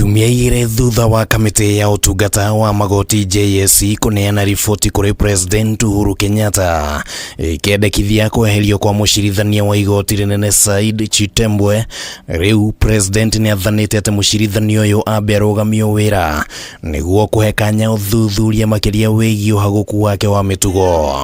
Kiumia igĩrĩ thutha wa kamiti ya utungata wa magoti JSC kuneana riboti kuri President Uhuru Kenyatta ikĩendekithia kweherio kwa Mucirithania wa igoti inene Said Chitembwe, riu President niathanĩte atĩ Mucirithania ũyũ ambe arugamio wira niguo kuhe kanya uthuthuria makĩria wigii uhaguku wake wa mitugo.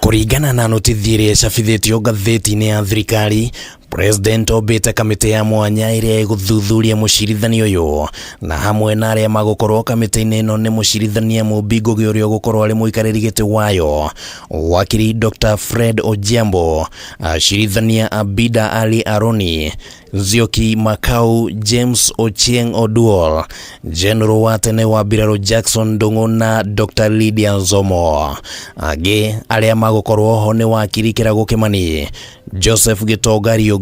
Kuringana na notithi iria icabithĩtio ngathĩti-inĩ ya thirikari, President obete kamiti ya mwanya iria iguthuthuria Mucirithania ũyũ, na hamwe na aria magukorwo kamiti-inĩ ĩno nĩ Mucirithania mũbingo ũrĩa ũgũkorwo arĩ mũikarĩri gĩtĩ wayo, wakiri Dr. Fred Ojiambo, Acirithania Abida Ali Aroni, Nzioki Makau, James Ochieng Oduol, General wa tene wa Biraro Jackson Ndung'u na Dr. Lydia Nzomo. Angĩ aria magukorwo ho nĩ wakiri Kĩrago Kĩmani, Joseph Gitogario,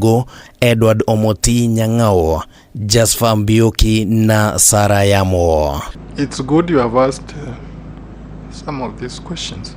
Edward Omoti Nyang'ao, Jasper Mbioki na Sara Yamo. It's good you have asked some of these questions.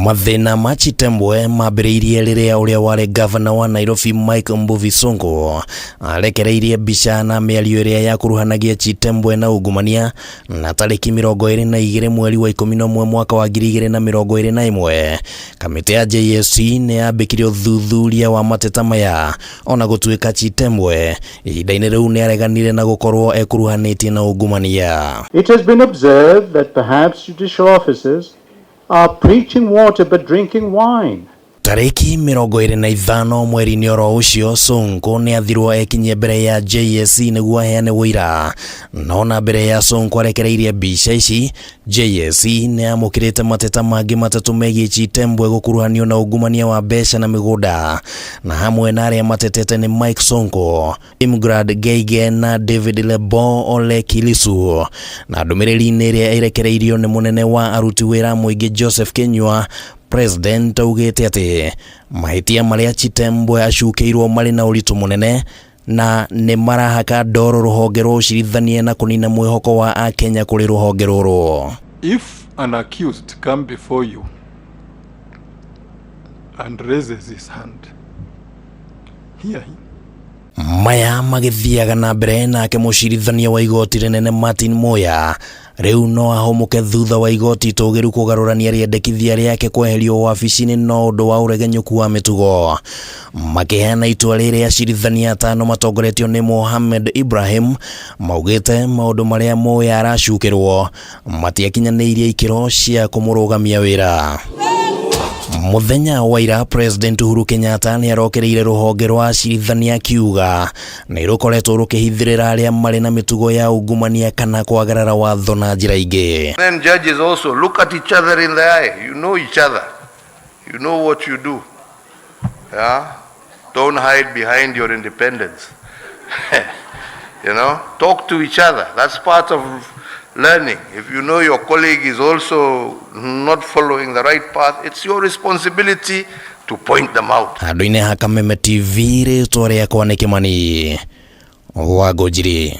Mathina ma Chitembwe mambĩrĩirie rĩrĩa ũrĩa warĩ governor wa Nairobi Mike Mbuvi Sonko arekereirie mbica na mĩario ĩrĩa yakuruhanagia Chitembwe na ungumania, na tarĩki 22 mweri wa 11 mwaka wa 2021 kamiti ya JSC nĩ yambĩkire ũthuthuria wa mateta maya, ona gũtuĩka Chitembwe ihinda-inĩ rĩu nĩ areganire na gũkorwo ekuruhanĩtie na ungumania. It has been observed that perhaps judicial officers are preaching water but drinking wine. Tariki 25 mweri-inĩ oro ũcio Sonko nĩ athirwo ekinyie mbere ya JSC nĩguo aheane wĩra, no na mbere ya Sonko arekereirie mbica ici, JSC nĩ amũkĩrĩte mateta mangĩ matatũ megiĩ Chitembwe gũkuruhanio na ungumania wa mbeca na mĩgũnda, na hamwe na arĩa matetete nĩ Mike Sonko, Imgrad Geige na David Lebo Ole Kilisu, na ndũmĩrĩri-inĩ ĩrĩa ĩrekereirio nĩ mũnene wa aruti wĩra mũingĩ Joseph Kenywa. President augĩte atĩ mahĩtia marĩa Chitembwe acukĩirwo marĩ na ũritũ mũnene na nĩ marahaka ndoro ruhonge rwa ũcirithania na kũnina mwĩhoko wa Akenya kũrĩ ruhonge rũrũ. If an accused come before you and raises his hand, hear him. Maya magĩthiaga na mbere nake Mucirithania wa igoti inene Martin Moya riu no ahomoke thutha wa igoti tũgĩru kũgarũrania rĩendekithia rĩake kweherio wabici-inĩ no ũndũ wa ũregenyũku wa mitugo. Makĩheana itua rĩrĩ acirithania atano matongoretio nĩ Mohamed Ibrahim maugĩte maũndũ marĩa Moya aracukĩrwo matiakinyanĩirie ikĩro cia kũmũrũgamia wĩra. Muthenya wa ira President Uhuru Kenyatta nĩ arokereire ruhonge rwa acirithania akiuga nĩ rukoretwo rukĩhithĩrĩra arĩa marĩ na mitugo ya ungumania kana kwagarara watho na njĩra ingĩ. Then judges also look at each other in the eye. You know each other. You know what you do. Yeah? Don't hide behind your independence. You know, talk to each other. That's part of learning. If you know your colleague is also not following the right path, it's your responsibility to point them out. Handũ-inĩ ha Kameme TV rĩtwa rĩakwa nĩ Kĩmani wa Ngũnjiri.